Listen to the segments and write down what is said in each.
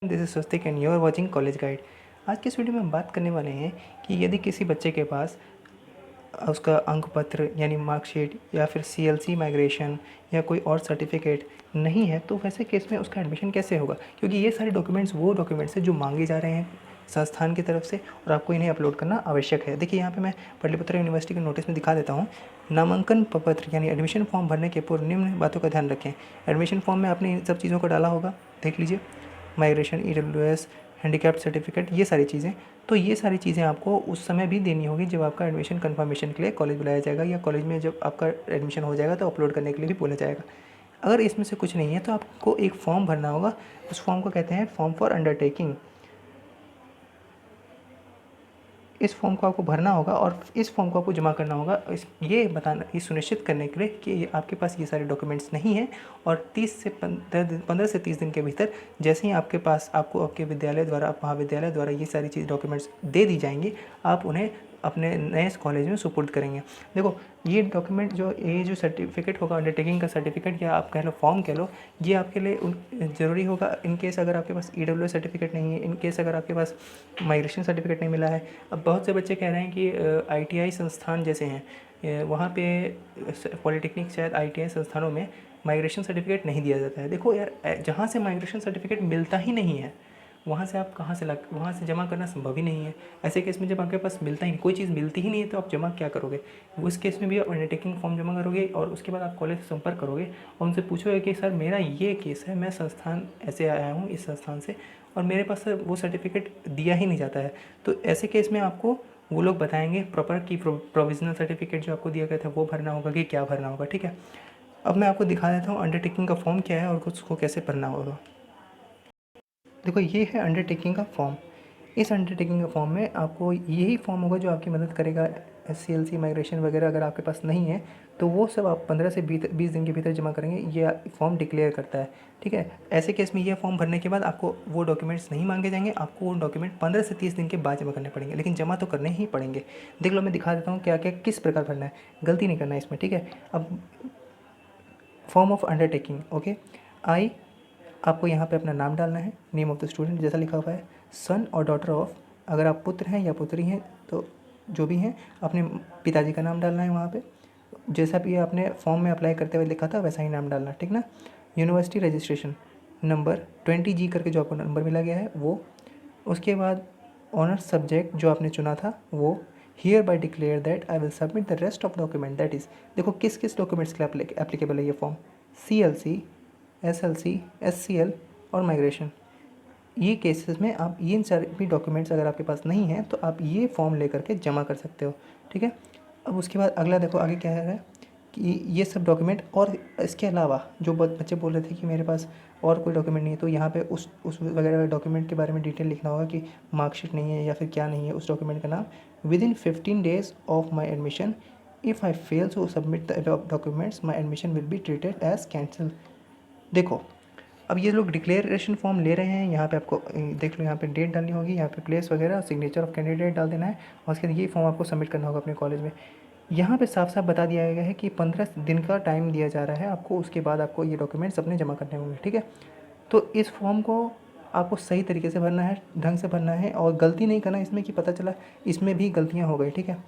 This is Swastik and you are watching college guide. आज के इस वीडियो में हम बात करने वाले हैं कि यदि किसी बच्चे के पास उसका अंक पत्र यानी मार्कशीट या फिर सीएलसी माइग्रेशन या कोई और सर्टिफिकेट नहीं है तो वैसे केस में उसका एडमिशन कैसे होगा, क्योंकि ये सारे डॉक्यूमेंट्स वो डॉक्यूमेंट्स हैं जो मांगे जा रहे हैं संस्थान की तरफ से और आपको इन्हें अपलोड करना आवश्यक है। देखिए यहाँ पे मैं पाटलिपुत्र यूनिवर्सिटी के नोटिस में दिखा देता हूँ। नामांकन पत्र यानी एडमिशन फॉर्म भरने के पूर्व निम्न बातों का ध्यान रखें। एडमिशन फॉर्म में आपने इन सब चीज़ों को डाला होगा, देख लीजिए, माइग्रेशन, ईडब्ल्यूएस, हैंडीकैप्ड सर्टिफिकेट, ये सारी चीज़ें। तो ये सारी चीज़ें आपको उस समय भी देनी होगी जब आपका एडमिशन कंफर्मेशन के लिए कॉलेज बुलाया जाएगा या कॉलेज में जब आपका एडमिशन हो जाएगा तो अपलोड करने के लिए भी बोला जाएगा। अगर इसमें से कुछ नहीं है तो आपको एक फॉर्म भरना होगा। उस फॉर्म को कहते हैं फॉर्म फॉर अंडरटेकिंग। इस फॉर्म को आपको भरना होगा और इस फॉर्म को आपको जमा करना होगा ये सुनिश्चित करने के लिए कि आपके पास ये सारे डॉक्यूमेंट्स नहीं हैं और 15 से 30 दिन के भीतर जैसे ही आपको आपके विद्यालय द्वारा, महाविद्यालय द्वारा ये सारी चीज़ डॉक्यूमेंट्स दे दी जाएंगी, आप उन्हें अपने नए कॉलेज में सुपुर्द करेंगे। देखो ये डॉक्यूमेंट ये जो सर्टिफिकेट होगा, अंडरटेकिंग का सर्टिफिकेट या आप कह लो फॉर्म कह लो, ये आपके लिए ज़रूरी होगा इन केस अगर आपके पास ईडब्ल्यू सर्टिफिकेट नहीं है, इन केस अगर आपके पास माइग्रेशन सर्टिफिकेट नहीं मिला है। अब बहुत से बच्चे कह रहे हैं कि आईटीआई संस्थान जैसे हैं वहाँ पे पॉलिटेक्निक शायद आईटीआई संस्थानों में माइग्रेशन सर्टिफिकेट नहीं दिया जाता है। देखो यार, जहाँ से माइग्रेशन सर्टिफिकेट मिलता ही नहीं है वहाँ से आप वहाँ से जमा करना संभव ही नहीं है। ऐसे केस में जब आपके पास मिलता ही नहीं, कोई चीज़ मिलती ही नहीं है तो आप जमा क्या करोगे? उस केस में भी आप अंडरटेकिंग फॉर्म जमा करोगे और उसके बाद आप कॉलेज से संपर्क करोगे और उनसे पूछोगे कि सर मेरा ये केस है, मैं संस्थान ऐसे आया हूँ इस संस्थान से और मेरे पास वो सर्टिफिकेट दिया ही नहीं जाता है। तो ऐसे केस में आपको वो लोग बताएंगे प्रॉपर कि प्रोविजनल सर्टिफिकेट जो आपको दिया गया था वो भरना होगा कि क्या भरना होगा। ठीक है, अब मैं आपको दिखा देता हूँ अंडरटेकिंग का फॉर्म क्या है और उसको कैसे भरना होगा। देखो ये है अंडरटेकिंग का फॉर्म। इस अंडरटेकिंग का फॉर्म में आपको यही फॉर्म होगा जो आपकी मदद करेगा। सीएलसी माइग्रेशन वगैरह अगर आपके पास नहीं है तो वो सब आप 15 से 20 दिन के भीतर जमा करेंगे, ये फॉर्म डिक्लेयर करता है। ठीक है, ऐसे केस में ये फॉर्म भरने के बाद आपको वो डॉक्यूमेंट्स नहीं मांगे जाएंगे, आपको वो डॉक्यूमेंट 15 से 30 दिन के बाद जमा करने पड़ेंगे, लेकिन जमा तो करने ही पड़ेंगे। देख लो मैं दिखा देता हूँ क्या क्या किस प्रकार भरना है, गलती नहीं करना है इसमें। ठीक है, अब फॉर्म ऑफ अंडरटेकिंग, ओके। आपको यहाँ पे अपना नाम डालना है, नेम ऑफ़ द स्टूडेंट जैसा लिखा हुआ है, सन और डॉटर ऑफ, अगर आप पुत्र हैं या पुत्री हैं तो जो भी हैं अपने पिताजी का नाम डालना है वहाँ पे, जैसा भी आपने फॉर्म में अप्लाई करते हुए लिखा था वैसा ही नाम डालना, ठीक ना। यूनिवर्सिटी रजिस्ट्रेशन नंबर 20G करके जो आपको नंबर मिला गया है वो, उसके बाद ऑनर्स सब्जेक्ट जो आपने चुना था वो, here by declare that I will submit the rest of document, that is, देखो किस किस डॉक्यूमेंट्स के लिए एप्लीकेबल है ये फॉर्म, CLC, SLC, SCL और माइग्रेशन। ये केसेस में आप ये सारे भी डॉक्यूमेंट्स अगर आपके पास नहीं हैं तो आप ये फॉर्म लेकर के जमा कर सकते हो। ठीक है, अब उसके बाद अगला देखो आगे क्या है कि ये सब डॉक्यूमेंट और इसके अलावा जो बच्चे बोल रहे थे कि मेरे पास और कोई डॉक्यूमेंट नहीं है, तो यहाँ पे उस वगैरह डॉक्यूमेंट के बारे में डिटेल लिखना होगा कि मार्कशीट नहीं है या फिर क्या नहीं है, उस डॉक्यूमेंट का नाम, within 15 days of my admission if I fail to submit the documents my admission will be treated as cancel. देखो अब ये लोग डिक्लेरेशन फॉर्म ले रहे हैं, यहाँ पे आपको देख लो, यहाँ पे डेट डालनी होगी, यहाँ पे प्लेस वगैरह, सिग्नेचर ऑफ कैंडिडेट डाल देना है और उसके बाद ये फॉर्म आपको सबमिट करना होगा अपने कॉलेज में। यहाँ पे साफ साफ बता दिया गया है कि 15 दिन का टाइम दिया जा रहा है आपको, उसके बाद आपको ये डॉक्यूमेंट्स अपने जमा करने होंगे। ठीक है, तो इस फॉर्म को आपको सही तरीके से भरना है, ढंग से भरना है और गलती नहीं करना इसमें कि पता चला इसमें भी गलतियाँ हो गई। ठीक है,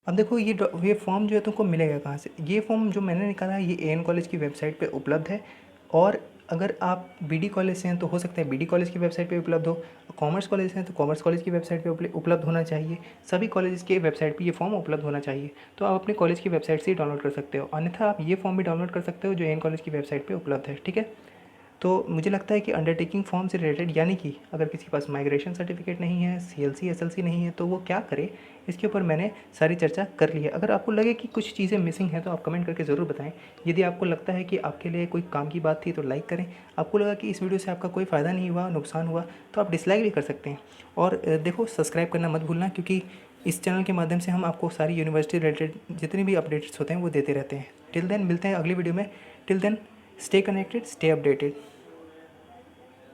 अब देखो ये फॉर्म जो है तुमको मिलेगा कहाँ से? ये फॉर्म जो मैंने निकाला है ये एएन कॉलेज की वेबसाइट पे उपलब्ध है और अगर आप बीडी कॉलेज से हैं तो हो सकता है बीडी कॉलेज की वेबसाइट पे उपलब्ध हो, कॉमर्स कॉलेज से हैं तो कॉमर्स कॉलेज की वेबसाइट पे उपलब्ध होना चाहिए। सभी कॉलेज के वेबसाइट पे ये फॉर्म उपलब्ध होना चाहिए, तो आप अपने कॉलेज की वेबसाइट से ही डाउनलोड कर सकते हो, अन्यथा आप ये फॉर्म भी डाउनलोड कर सकते हो जो एएन कॉलेज की वेबसाइट पर उपलब्ध है। ठीक है, तो मुझे लगता है कि अंडरटेकिंग फॉर्म से रिलेटेड, यानी कि अगर किसी के पास माइग्रेशन सर्टिफिकेट नहीं है, CLC SLC नहीं है तो वो क्या करे, इसके ऊपर मैंने सारी चर्चा कर ली है। अगर आपको लगे कि कुछ चीज़ें मिसिंग हैं तो आप कमेंट करके ज़रूर बताएं। यदि आपको लगता है कि आपके लिए कोई काम की बात थी तो लाइक करें, आपको लगा कि इस वीडियो से आपका कोई फ़ायदा नहीं हुआ, नुकसान हुआ, तो आप डिसलाइक भी कर सकते हैं। और देखो सब्सक्राइब करना मत भूलना, क्योंकि इस चैनल के माध्यम से हम आपको सारी यूनिवर्सिटी रिलेटेड जितने भी अपडेट्स होते हैं वो देते रहते हैं। टिल देन मिलते हैं अगली वीडियो में। Till then stay connected, stay updated.